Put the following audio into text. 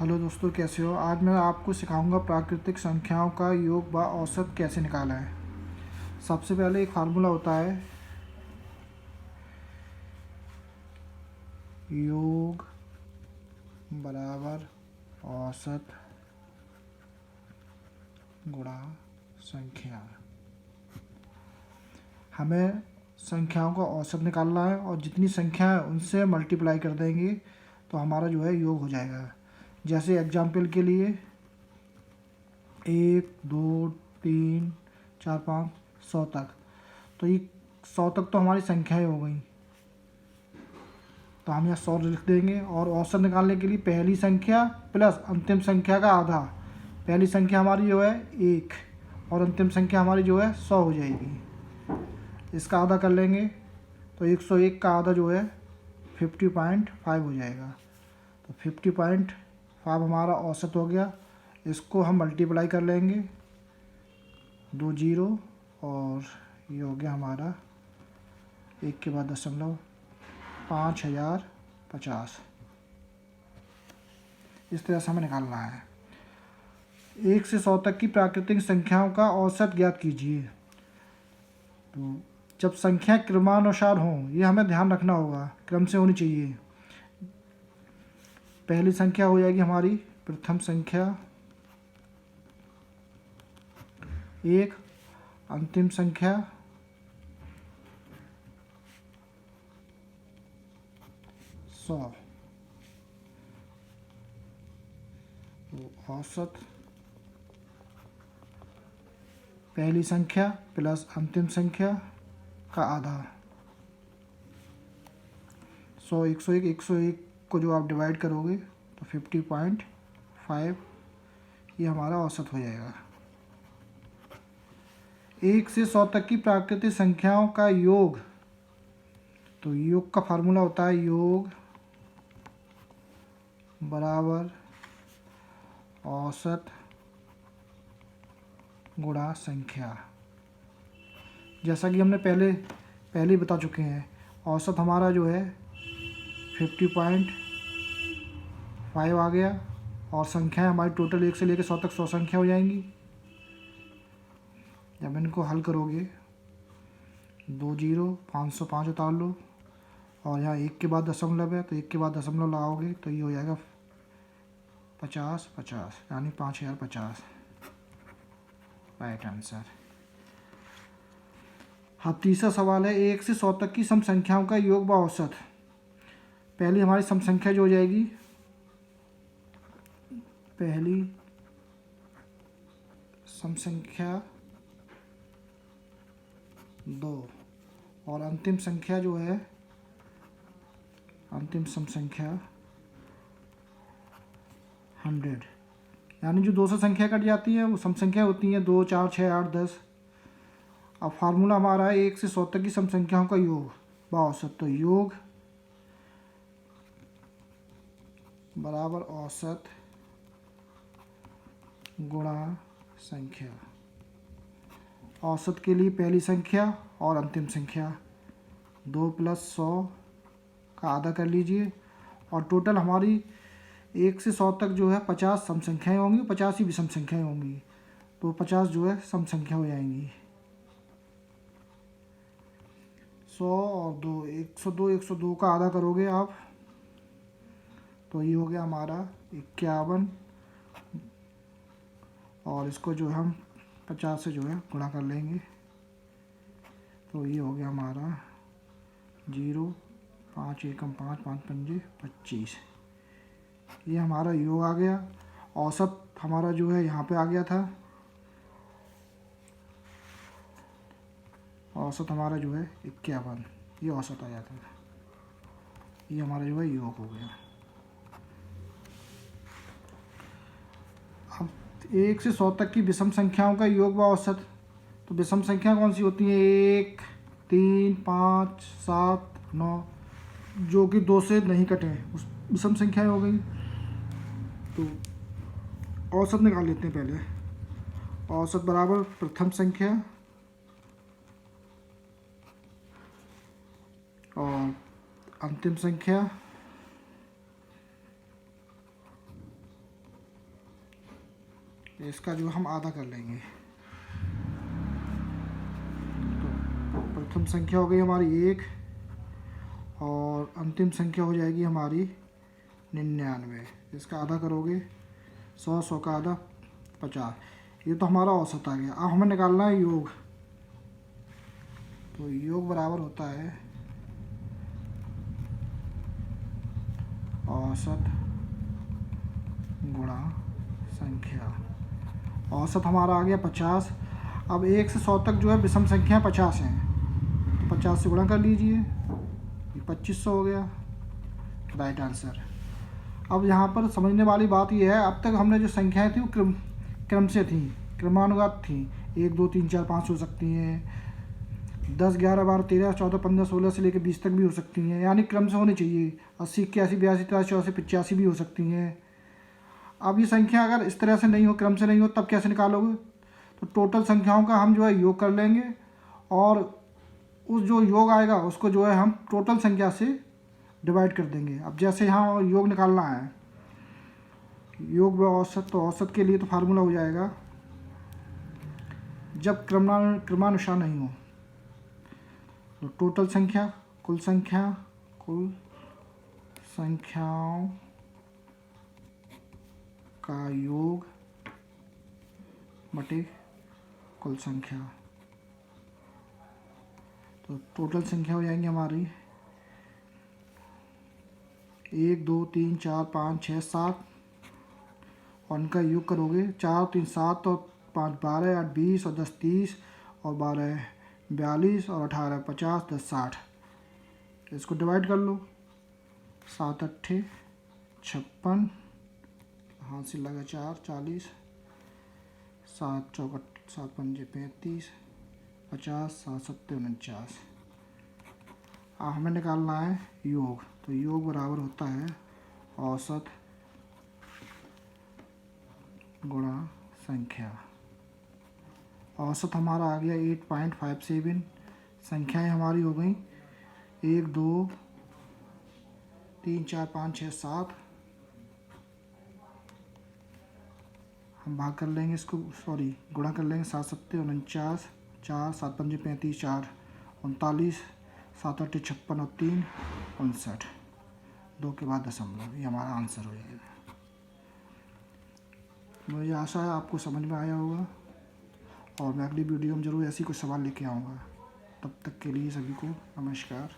Hello दोस्तों, कैसे हो। आज मैं आपको सिखाऊंगा प्राकृतिक संख्याओं का योग व औसत कैसे निकाला है। सबसे पहले एक फार्मूला होता है योग बराबर औसत गुणा संख्या। हमें संख्याओं का औसत निकालना है और जितनी संख्या है उनसे मल्टीप्लाई कर देंगे तो हमारा जो है योग हो जाएगा। जैसे एग्जाम्पल के लिए 1 2 3 4 5 100 तक, तो ये 100 तक तो हमारी संख्याएं हो गई, तो हम यहाँ 100 लिख देंगे। और औसत निकालने के लिए पहली संख्या प्लस अंतिम संख्या का आधा। पहली संख्या हमारी जो है 1 और अंतिम संख्या हमारी जो है 100 हो जाएगी। इसका आधा कर लेंगे तो 101 का आधा जो है 50.5 हो जाएगा। तो 50.5 हमारा औसत हो गया। इसको हम मल्टीप्लाई कर लेंगे, 2 जीरो, और ये हो गया हमारा 1 के बाद दशमलव 5050। इस तरह से हमें निकालना है। 1 से 100 तक की प्राकृतिक संख्याओं का औसत ज्ञात कीजिए। तो जब संख्या क्रमानुसार हों, ये हमें ध्यान रखना होगा, क्रम से होनी चाहिए। पहली संख्या हो जाएगी हमारी प्रथम संख्या 1, अंतिम संख्या 100। तो औसत पहली संख्या प्लस अंतिम संख्या का आधा। 100 101 को जो आप डिवाइड करोगे तो 50.5 ये हमारा औसत हो जाएगा। 1 से 100 तक की प्राकृतिक संख्याओं का योग। तो योग का फार्मूला होता है योग बराबर औसत गुणा संख्या। जैसा कि हमने पहले बता चुके हैं, औसत हमारा जो है 50.5 आ गया और संख्याएं हमारी टोटल 1 से लेकर 100 तक 100 संख्या हो जाएंगी। जब इनको हल करोगे 2 जीरो 505 उतार लो और यहाँ 1 के बाद दशमलव है तो 1 के बाद दशमलव लगाओगे तो ये हो जाएगा 50 यानी 5050 राइट आंसर। हाँ, तीसरा सवाल है 1 से 100 तक की सम संख्याओं का योग व औसत। पहली हमारी सम संख्या जो हो जाएगी, पहली सम संख्या 2 और अंतिम संख्या जो है अंतिम सम संख्या 100। यानी जो 200 संख्या कट जाती है वो सम संख्या होती है 2 4 6 8 10। अब फार्मूला हमारा है 1 से 100 तक की सम संख्याओं का योग व औसत। तो योग बराबर औसत गुणा संख्या। औसत के लिए पहली संख्या और अंतिम संख्या 2 प्लस 100 का आधा कर लीजिए और टोटल हमारी 1 से 100 तक जो है 50 सम संख्याएँ होंगी, 50 ही विषम संख्याएँ होंगी, तो 50 जो है सम संख्या हो जाएंगी। 100 और 2 102 का आधा करोगे आप तो ये हो गया हमारा 51 और इसको जो हम 50 से जो है गुणा कर लेंगे तो ये हो गया हमारा 0 5 एकम 5 5 पंजे 25। ये हमारा योग आ गया। औसत हमारा जो है यहाँ पे आ गया था। औसत हमारा जो है 51, ये औसत आ जाता है। ये हमारा जो है योग हो गया। अब 1 से 100 तक की विषम संख्याओं का योग व औसत। तो विषम संख्या कौन सी होती है? 1 3 5 7 9, जो कि 2 से नहीं कटे, उस विषम संख्याएं हो गई। तो औसत निकाल लेते हैं पहले। औसत बराबर प्रथम संख्या और अंतिम संख्या इसका जो हम आधा कर लेंगे। तो प्रथम संख्या हो गई हमारी 1 और अंतिम संख्या हो जाएगी हमारी 99। इसका आधा करोगे 100 का आधा 50। ये तो हमारा औसत आ गया। अब हमें निकालना है योग। तो योग बराबर होता है औसत गुणा संख्या। औसत हमारा आ गया 50। अब 1 से 100 तक जो है विषम संख्या 50 हैं, तो 50 से गुणा कर लीजिए, ये 2500 हो गया राइट आंसर। अब यहाँ पर समझने वाली बात यह है, अब तक हमने जो संख्याएं थी वो क्रम से थी, क्रमानुगत थी। 1 2 3 4 5 हो सकती हैं, 10 11 12 13 14 15 16 से लेकर 20 तक भी हो सकती हैं, यानी क्रम से होनी चाहिए। 80 81 82 83 84 85 भी हो सकती हैं। अब ये संख्या अगर इस तरह से नहीं हो, क्रम से नहीं हो, तब कैसे निकालोगे? तो टोटल संख्याओं का हम जो है योग कर लेंगे और उस जो योग आएगा उसको जो है हम टोटल संख्या से डिवाइड कर देंगे। अब जैसे यहाँ योग निकालना है, योग व औसत, तो औसत के लिए तो फार्मूला हो जाएगा जब क्रमानुसार नहीं हो, तो टोटल संख्या कुल संख्याओं का योग बटे कुल संख्या। तो टोटल संख्या हो जाएंगी हमारी 1 2 3 4 5 6 7 और उनका योग करोगे 4 3 7 और 5 12 8 20 और 10 30 और 12 42 और 18 50 10 60। इसको डिवाइड कर लो, 7 8 56, हाथ से लगा 4 40, 7 चौकट 7 पंजे 35 50 7 7 49। अब हमें निकालना है योग। तो योग बराबर होता है औसत गुणा संख्या। औसत हमारा आ गया 8.57। संख्याएं हमारी हो गई 1 2 3 4 5 6 7। हम भाग कर लेंगे इसको, गुणा कर लेंगे। 7 7 49, 4 7 5 35 4 39, 7 8 56 और 3 59, 2 के बाद दशमलव। ये हमारा आंसर हो जाएगा। मुझे आशा है आपको समझ में आया होगा और मैं अगली वीडियो में ज़रूर ऐसी कुछ सवाल लेके आऊँगा। तब तक के लिए सभी को नमस्कार।